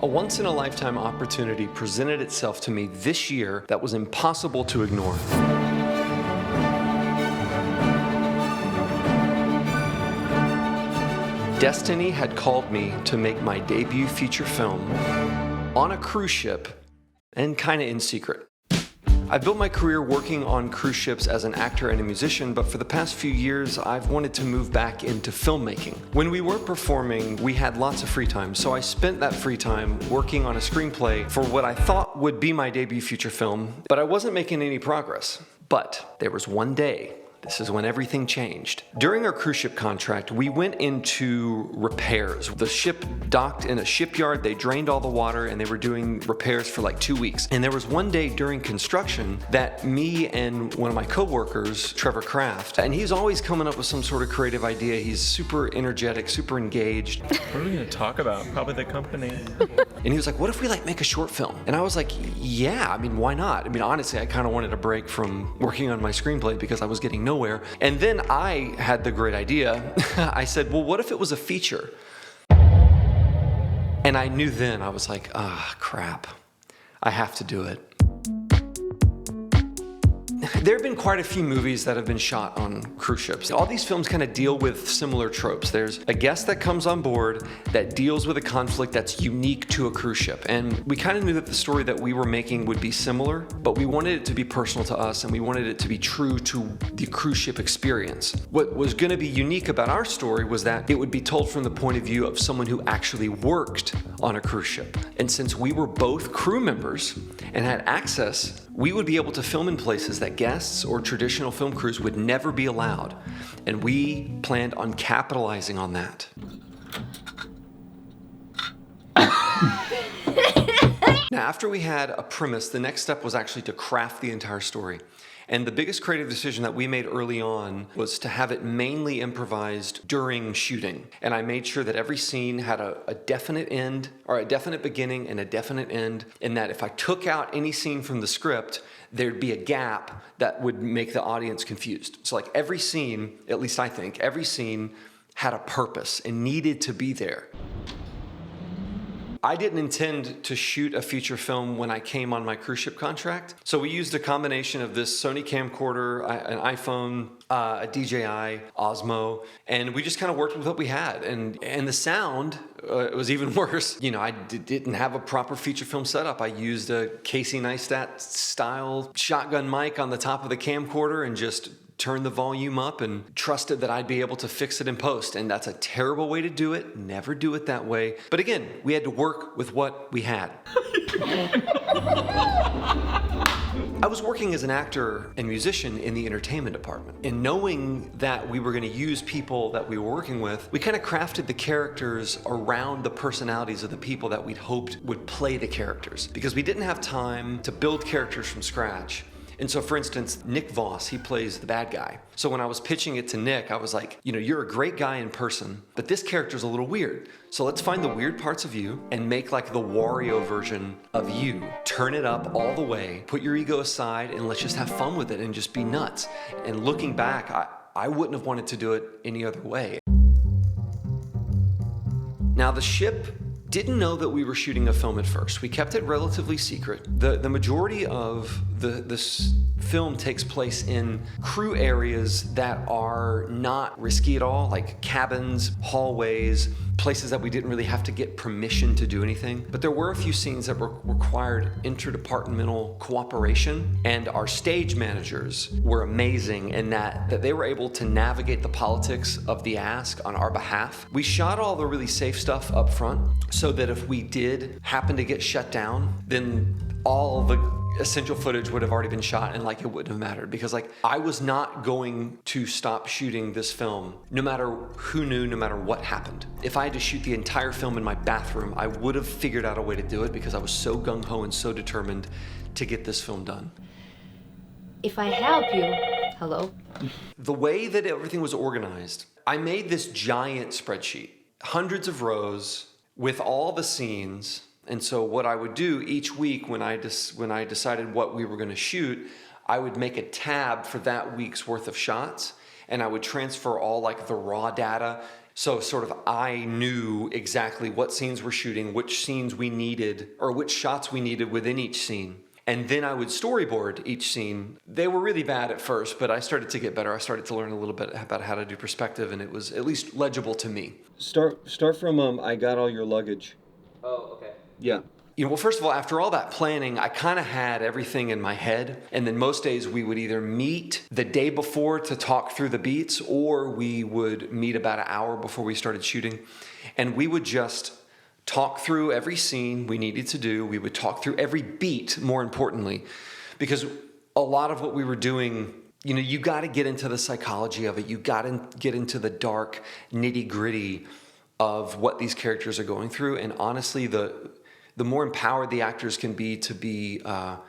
A once-in-a-lifetime opportunity presented itself to me this year that was impossible to ignore. Destiny had called me to make my debut feature film on a cruise ship, and kinda in secret. I built my career working on cruise ships as an actor and a musician, but for the past few years, I've wanted to move back into filmmaking. When we weren't performing, we had lots of free time, so I spent that free time working on a screenplay for what I thought would be my debut feature film, but I wasn't making any progress. But there was one day. This is when everything changed. During our cruise ship contract, we went into repairs. The ship docked in a shipyard, they drained all the water, and they were doing repairs for like 2 weeks. And there was one day during construction that me and one of my coworkers, Trevor Kraft, and he's always coming up with some sort of creative idea. He's super energetic, super engaged. What are we gonna talk about? Probably the company. And he was like, what if we make a short film? And I was like, yeah, I mean, why not? I mean, honestly, I kind of wanted a break from working on my screenplay because I was getting nowhere. And then I had the great idea. I said, well, what if it was a feature? And I knew then, I was like, crap, I have to do it. There have been quite a few movies that have been shot on cruise ships. All these films kind of deal with similar tropes. There's a guest that comes on board that deals with a conflict that's unique to a cruise ship. And we kind of knew that the story that we were making would be similar, but we wanted it to be personal to us and we wanted it to be true to the cruise ship experience. What was going to be unique about our story was that it would be told from the point of view of someone who actually worked on a cruise ship. And since we were both crew members and had access, we would be able to film in places that guests or traditional film crews would never be allowed. And we planned on capitalizing on that. Now, after we had a premise, the next step was actually to craft the entire story. And the biggest creative decision that we made early on was to have it mainly improvised during shooting. And I made sure that every scene had a definite end, or a definite beginning and a definite end, and that if I took out any scene from the script, there'd be a gap that would make the audience confused. So like every scene, at least I think, every scene had a purpose and needed to be there. I didn't intend to shoot a feature film when I came on my cruise ship contract. So we used a combination of this Sony camcorder, an iPhone, a DJI, Osmo, and we just kind of worked with what we had. And the sound was even worse. You know, I didn't have a proper feature film setup. I used a Casey Neistat style shotgun mic on the top of the camcorder and just turned the volume up and trusted that I'd be able to fix it in post. And that's a terrible way to do it. Never do it that way. But again, we had to work with what we had. I was working as an actor and musician in the entertainment department. And knowing that we were going to use people that we were working with, we kind of crafted the characters around the personalities of the people that we'd hoped would play the characters. Because we didn't have time to build characters from scratch. And so, for instance, Nick Voss, he plays the bad guy. So when I was pitching it to Nick, I was like, you know, you're a great guy in person, but this character's a little weird. So let's find the weird parts of you and make like the Wario version of you. Turn it up all the way, put your ego aside, and let's just have fun with it and just be nuts. And looking back, I wouldn't have wanted to do it any other way. Now, the ship didn't know that we were shooting a film at first. We kept it relatively secret. The majority of this film takes place in crew areas that are not risky at all, like cabins, hallways, places that we didn't really have to get permission to do anything. But there were a few scenes that required interdepartmental cooperation, and our stage managers were amazing in that they were able to navigate the politics of the ask on our behalf. We shot all the really safe stuff up front so that if we did happen to get shut down, then all the essential footage would have already been shot and like it wouldn't have mattered, because like I was not going to stop shooting this film no matter who knew, no matter what happened. If I had to shoot the entire film in my bathroom, I would have figured out a way to do it because I was so gung-ho and so determined to get this film done. If I help you, hello? The way that everything was organized, I made this giant spreadsheet, hundreds of rows with all the scenes. And so what I would do each week when I decided what we were going to shoot, I would make a tab for that week's worth of shots, and I would transfer all like the raw data So sort of I knew exactly what scenes we're shooting, which scenes we needed, or which shots we needed within each scene. And then I would storyboard each scene. They were really bad at first, but I started to get better. I started to learn a little bit about how to do perspective, and it was at least legible to me. Start from I got all your luggage. Oh, okay. Yeah. Well, first of all, after all that planning, I kind of had everything in my head. And then most days we would either meet the day before to talk through the beats, or we would meet about an hour before we started shooting. And we would just talk through every scene we needed to do. We would talk through every beat, more importantly, because a lot of what we were doing, you got to get into the psychology of it. You got to get into the dark nitty-gritty of what these characters are going through. And honestly, the more empowered the actors can be to be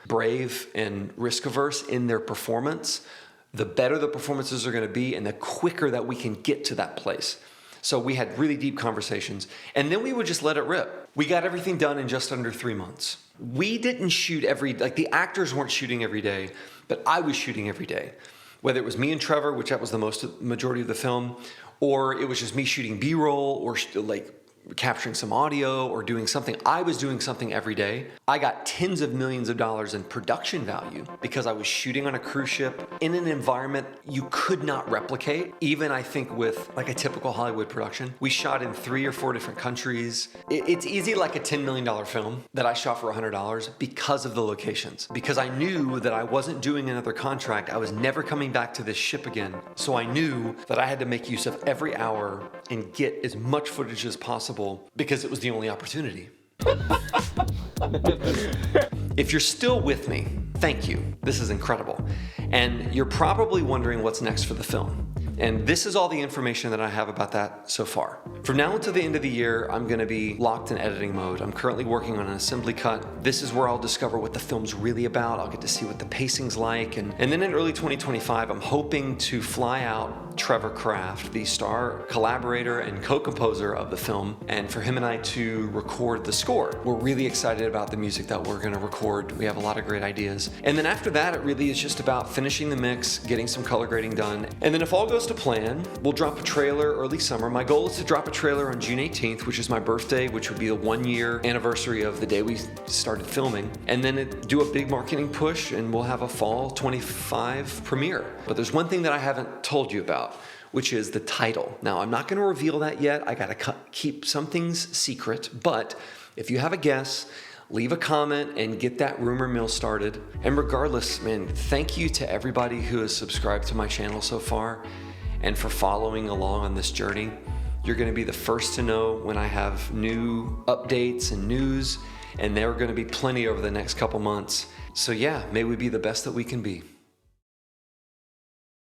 brave and risk-averse in their performance, the better the performances are going to be and the quicker that we can get to that place. So we had really deep conversations, and then we would just let it rip. We got everything done in just under 3 months. We didn't shoot the actors weren't shooting every day, but I was shooting every day. Whether it was me and Trevor, which that was the majority of the film, or it was just me shooting B-roll or capturing some audio or doing something. I was doing something every day. I got tens of millions of dollars in production value because I was shooting on a cruise ship in an environment you could not replicate. Even I think with like a typical Hollywood production, we shot in 3 or 4 different countries. It's easy like a $10 million film that I shot for $100 because of the locations. Because I knew that I wasn't doing another contract. I was never coming back to this ship again. So I knew that I had to make use of every hour and get as much footage as possible because it was the only opportunity. If you're still with me, thank you. This is incredible. And you're probably wondering what's next for the film. And this is all the information that I have about that so far. From now until the end of the year, I'm going to be locked in editing mode. I'm currently working on an assembly cut. This is where I'll discover what the film's really about. I'll get to see what the pacing's like. And then in early 2025, I'm hoping to fly out Trevor Kraft, the star collaborator and co-composer of the film, and for him and I to record the score. We're really excited about the music that we're going to record. We have a lot of great ideas. And then after that, it really is just about finishing the mix, getting some color grading done. And then if all goes to plan, we'll drop a trailer early summer. My goal is to drop a trailer on June 18th, which is my birthday, which would be the 1-year anniversary of the day we started filming. And then do a big marketing push, and we'll have a fall 25 premiere. But there's one thing that I haven't told you about, which is the title. Now, I'm not going to reveal that yet. I got to keep some things secret, but if you have a guess, leave a comment and get that rumor mill started. And regardless, man, thank you to everybody who has subscribed to my channel so far and for following along on this journey. You're going to be the first to know when I have new updates and news, and there are going to be plenty over the next couple months. So yeah, may we be the best that we can be.